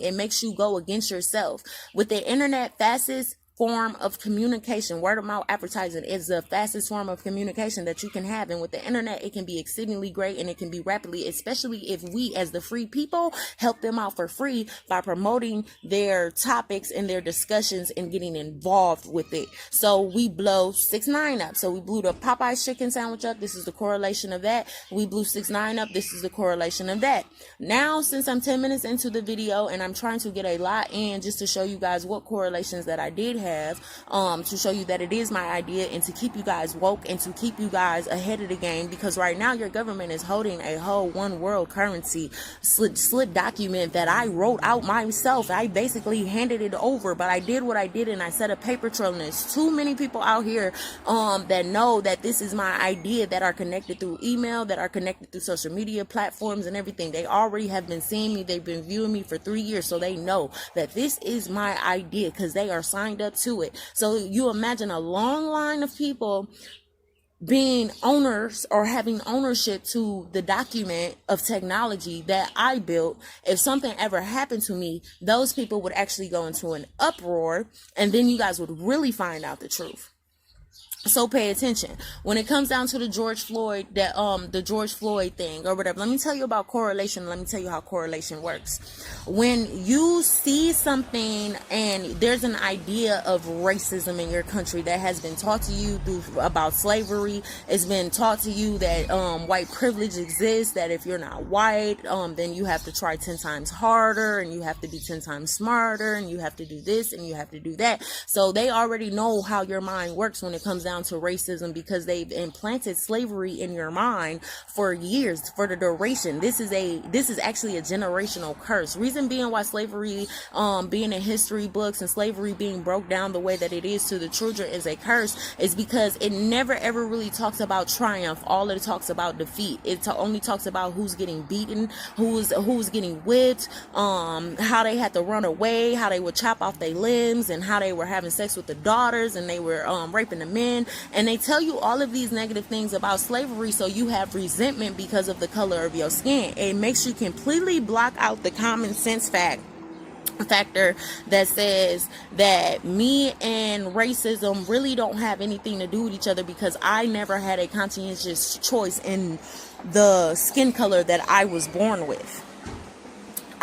It makes you go against yourself. With the internet, fastest form of communication, word of mouth advertising is the fastest form of communication that you can have. And with the internet, it can be exceedingly great, and it can be rapidly, especially if we as the free people help them out for free by promoting their topics and their discussions and getting involved with it. So we blow 6ix9ine up. So we blew the Popeyes chicken sandwich up. This is the correlation of that. We blew 6ix9ine up. This is the correlation of that. Now, since I'm 10 minutes into the video and I'm trying to get a lot in just to show you guys what correlations that I did have, to show you that it is my idea and to keep you guys woke and to keep you guys ahead of the game, because right now your government is holding a whole one world currency slip document that I wrote out myself. I basically handed it over, but I did what I did and I set a paper trail. And there's too many people out here that know that this is my idea, that are connected through email, that are connected through social media platforms and everything. They already have been seeing me. They've been viewing me for 3 years, so they know that this is my idea because they are signed up to it. So you imagine a long line of people being owners or having ownership to the document of technology that I built. If something ever happened to me, those people would actually go into an uproar, and then you guys would really find out the truth. So pay attention. When it comes down to the George Floyd thing or whatever, let me tell you about correlation. Let me tell you how correlation works. When you see something and there's an idea of racism in your country that has been taught to you about slavery, it's been taught to you that white privilege exists, that if you're not white, then you have to try 10 times harder and you have to be 10 times smarter and you have to do this and you have to do that. So they already know how your mind works when it comes down to racism, because they've implanted slavery in your mind for years, for the duration. This is actually a generational curse. Reason being why slavery being in history books and slavery being broke down the way that it is to the children is a curse is because it never ever really talks about triumph. All it talks about defeat. It only talks about who's getting beaten, who's getting whipped, how they had to run away, how they would chop off their limbs, and how they were having sex with the daughters and they were raping the men. And they tell you all of these negative things about slavery, so you have resentment because of the color of your skin. It makes you completely block out the common sense factor that says that me and racism really don't have anything to do with each other, because I never had a conscientious choice in the skin color that I was born with.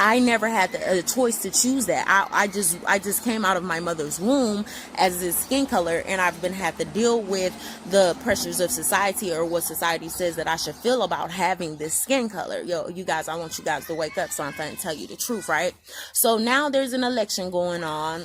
I never had a choice to choose that. I just came out of my mother's womb as this skin color, and I've had to deal with the pressures of society, or what society says that I should feel about having this skin color. Yo, you guys, I want you guys to wake up, so I'm trying to tell you the truth, right? So now there's an election going on,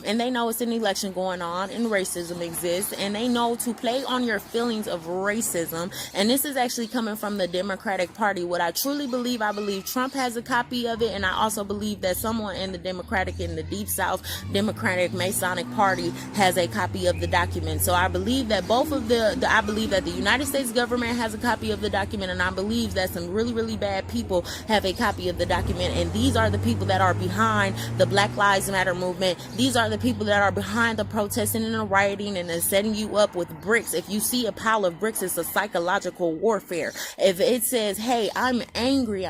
and they know it's an election going on, and racism exists, and they know to play on your feelings of racism. And this is actually coming from the Democratic Party. What I truly believe, I believe Trump has a copy of it. And I also believe that someone in the Democratic, in the Deep South Democratic Masonic Party has a copy of the document. So I believe that I believe that the United States government has a copy of the document, and I believe that some really, really bad people have a copy of the document. And these are the people that are behind the Black Lives Matter movement. These are the people that are behind the protesting and the rioting and the setting you up with bricks. If you see a pile of bricks, it's a psychological warfare. If it says, hey, I'm angry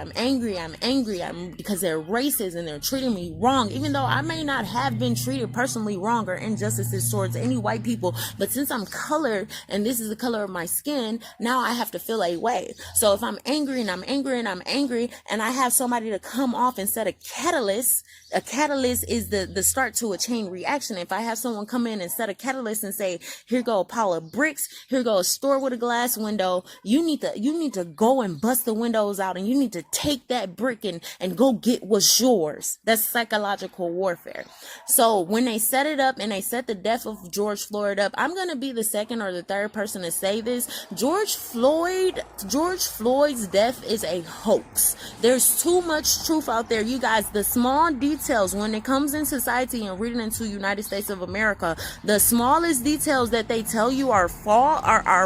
because they're racist and they're treating me wrong, even though I may not have been treated personally wrong or injustices towards any white people, but since I'm colored and this is the color of my skin, now I have to feel a way. So if I'm angry and I have somebody to come off and set a catalyst is the start to a chain reaction. If I have someone come in and set a catalyst and say, here go a pile of bricks, here go a store with a glass window, you need to go and bust the windows out, and you need to take that brick and go get what's yours. That's psychological warfare. So when they set it up and they set the death of George Floyd up, I'm going to be the second or the third person to say this. George Floyd's death is a hoax. There's too much truth out there. You guys, the small details when it comes in society and reading into United States of America, the smallest details that they tell you are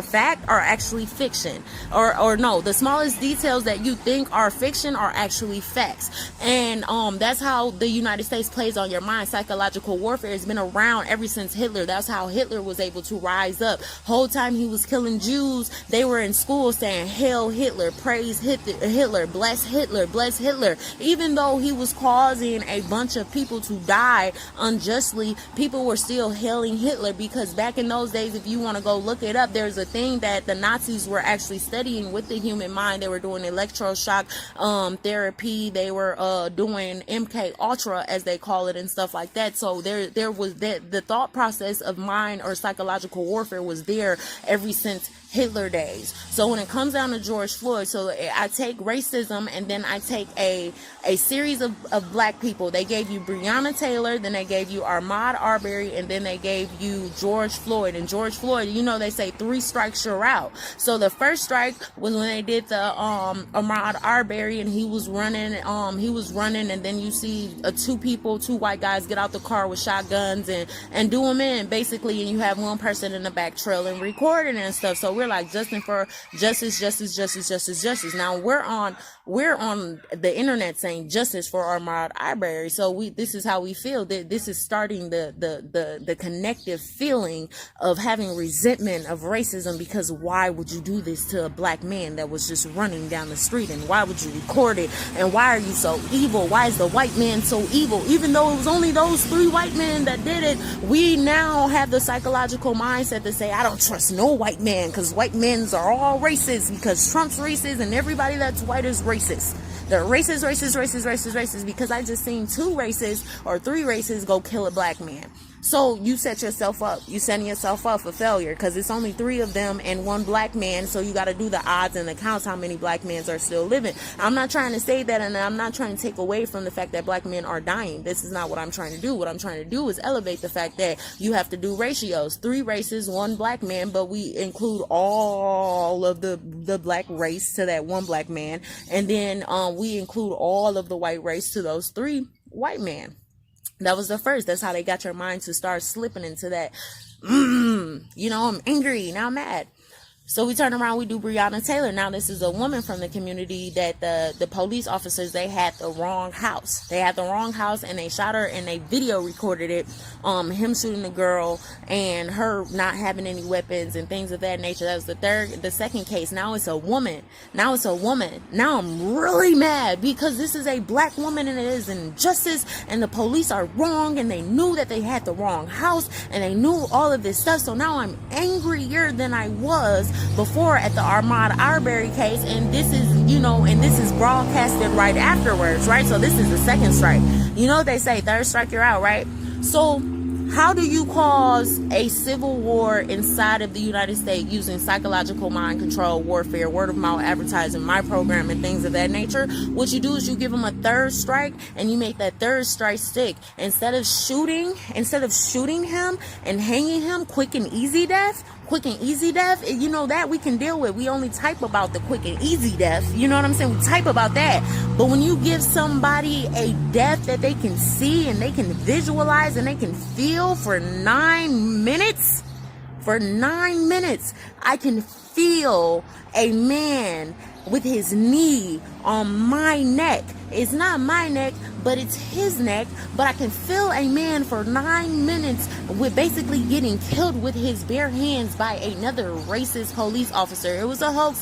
fact are actually fiction. Or no, the smallest details that you think are fiction are actually facts. And that's how the United States plays on your mind. Psychological warfare has been around ever since Hitler. That's how Hitler was able to rise up. Whole time he was killing Jews, they were in school saying, "Hail Hitler, praise Hitler, bless Hitler, bless Hitler." Even though he was causing a bunch of people to die unjustly, people were still hailing Hitler, because back in those days, if you want to go look it up, there's a thing that the Nazis were actually studying with the human mind. They were doing electroshock therapy. They were doing MK Ultra, as they call it, and stuff like that. So there was that, the thought process of mind or psychological warfare was there ever since Hitler days. So when it comes down to George Floyd, so I take racism and then I take a series of black people. They gave you Breonna Taylor, then they gave you Ahmaud Arbery, and then they gave you George Floyd. And George Floyd, you know, they say 3 strikes you're out. So the first strike was when they did the Ahmaud Arbery, and he was running, and then you see 2 white guys get out the car with shotguns and do them in, basically, and you have one person in the back trailing, recording and stuff. So we're like, Justin, for justice. Now we're on the internet saying justice for Ahmaud Arbery. So this is how we feel. This is starting the connective feeling of having resentment of racism, because why would you do this to a black man that was just running down the street? And why would you record it? And why are you so evil? Why is the white man so evil? Even though it was only those 3 white men that did it, we now have the psychological mindset to say, I don't trust no white man, because white men are all racist, because Trump's racist and everybody that's white is racist. They're racist, because I just seen 2 racists or 3 racists go kill a black man. So you set yourself up. You setting yourself up for failure, because it's only 3 of them and 1 black man. So you got to do the odds and the counts how many black men are still living. I'm not trying to say that, and I'm not trying to take away from the fact that black men are dying. This is not what I'm trying to do. What I'm trying to do is elevate the fact that you have to do ratios. 3 races, 1 black man, but we include all of the black race to that 1 black man, and then we include all of the white race to those 3 white men. That was the first. That's how they got your mind to start slipping into that. I'm angry, now I'm mad. So we turn around, we do Breonna Taylor. Now this is a woman from the community that the police officers, they had the wrong house. They had the wrong house, and they shot her, and they video recorded it, him shooting the girl and her not having any weapons and things of that nature. That was the second case. Now it's a woman. Now I'm really mad, because this is a black woman and it is injustice, and the police are wrong, and they knew that they had the wrong house, and they knew all of this stuff. So now I'm angrier than I was before at the Ahmaud Arbery case, and this is broadcasted right afterwards, right? So this is the second strike. They say 3rd strike you're out, right? So how do you cause a civil war inside of the United States using psychological mind control, warfare, word of mouth advertising, my program, and things of that nature? What you do is you give them a 3rd strike, and you make that 3rd strike stick. Instead of shooting him and hanging him, quick and easy death, that we can deal with. We only type about the quick and easy death. You know what I'm saying? We type about that. But when you give somebody a death that they can see and they can visualize and they can feel for 9 minutes, I can feel a man with his knee on my neck. It's not my neck, but it's his neck. But I can feel a man for 9 minutes with basically getting killed with his bare hands by another racist police officer. It was a hoax.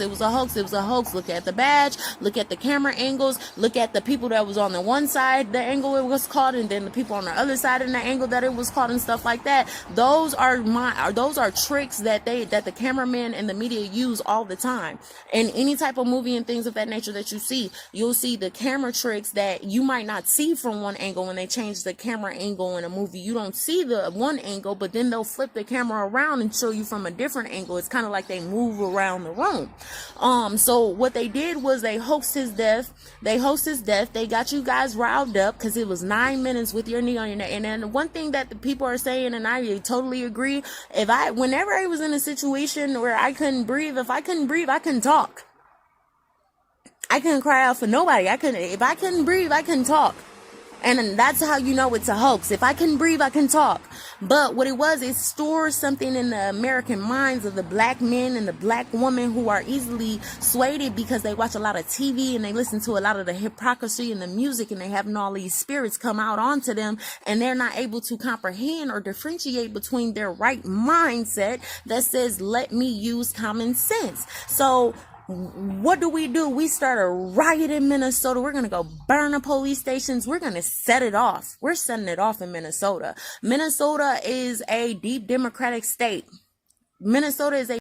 Look at the badge, look at the camera angles, look at the people that was on the one side, the angle it was caught, and then the people on the other side and the angle that it was caught, and stuff like that. Those are tricks that the cameraman and the media use all the time. In any type of movie and things of that nature that you see, you'll see the camera tricks that you might not see from one angle. When they change the camera angle in a movie, you don't see the one angle, but then they'll flip the camera around and show you from a different angle. It's kind of like they move around the room. So what they did was they hoaxed his death. They got you guys riled up because it was 9 minutes with your knee on your neck. And then one thing that the people are saying, and I totally agree, whenever I was in a situation where I couldn't breathe, if I couldn't breathe, I couldn't talk. I couldn't cry out for nobody. If I couldn't breathe, I couldn't talk. And that's how you know it's a hoax. If I couldn't breathe, I can talk. But what it was, it stores something in the American minds of the black men and the black women who are easily swayed because they watch a lot of TV and they listen to a lot of the hypocrisy in the music, and they having all these spirits come out onto them, and they're not able to comprehend or differentiate between their right mindset that says, let me use common sense. So what do? We start a riot in Minnesota. We're going to go burn the police stations. We're going to set it off. We're setting it off in Minnesota. Minnesota is a deep Democratic state. Minnesota is a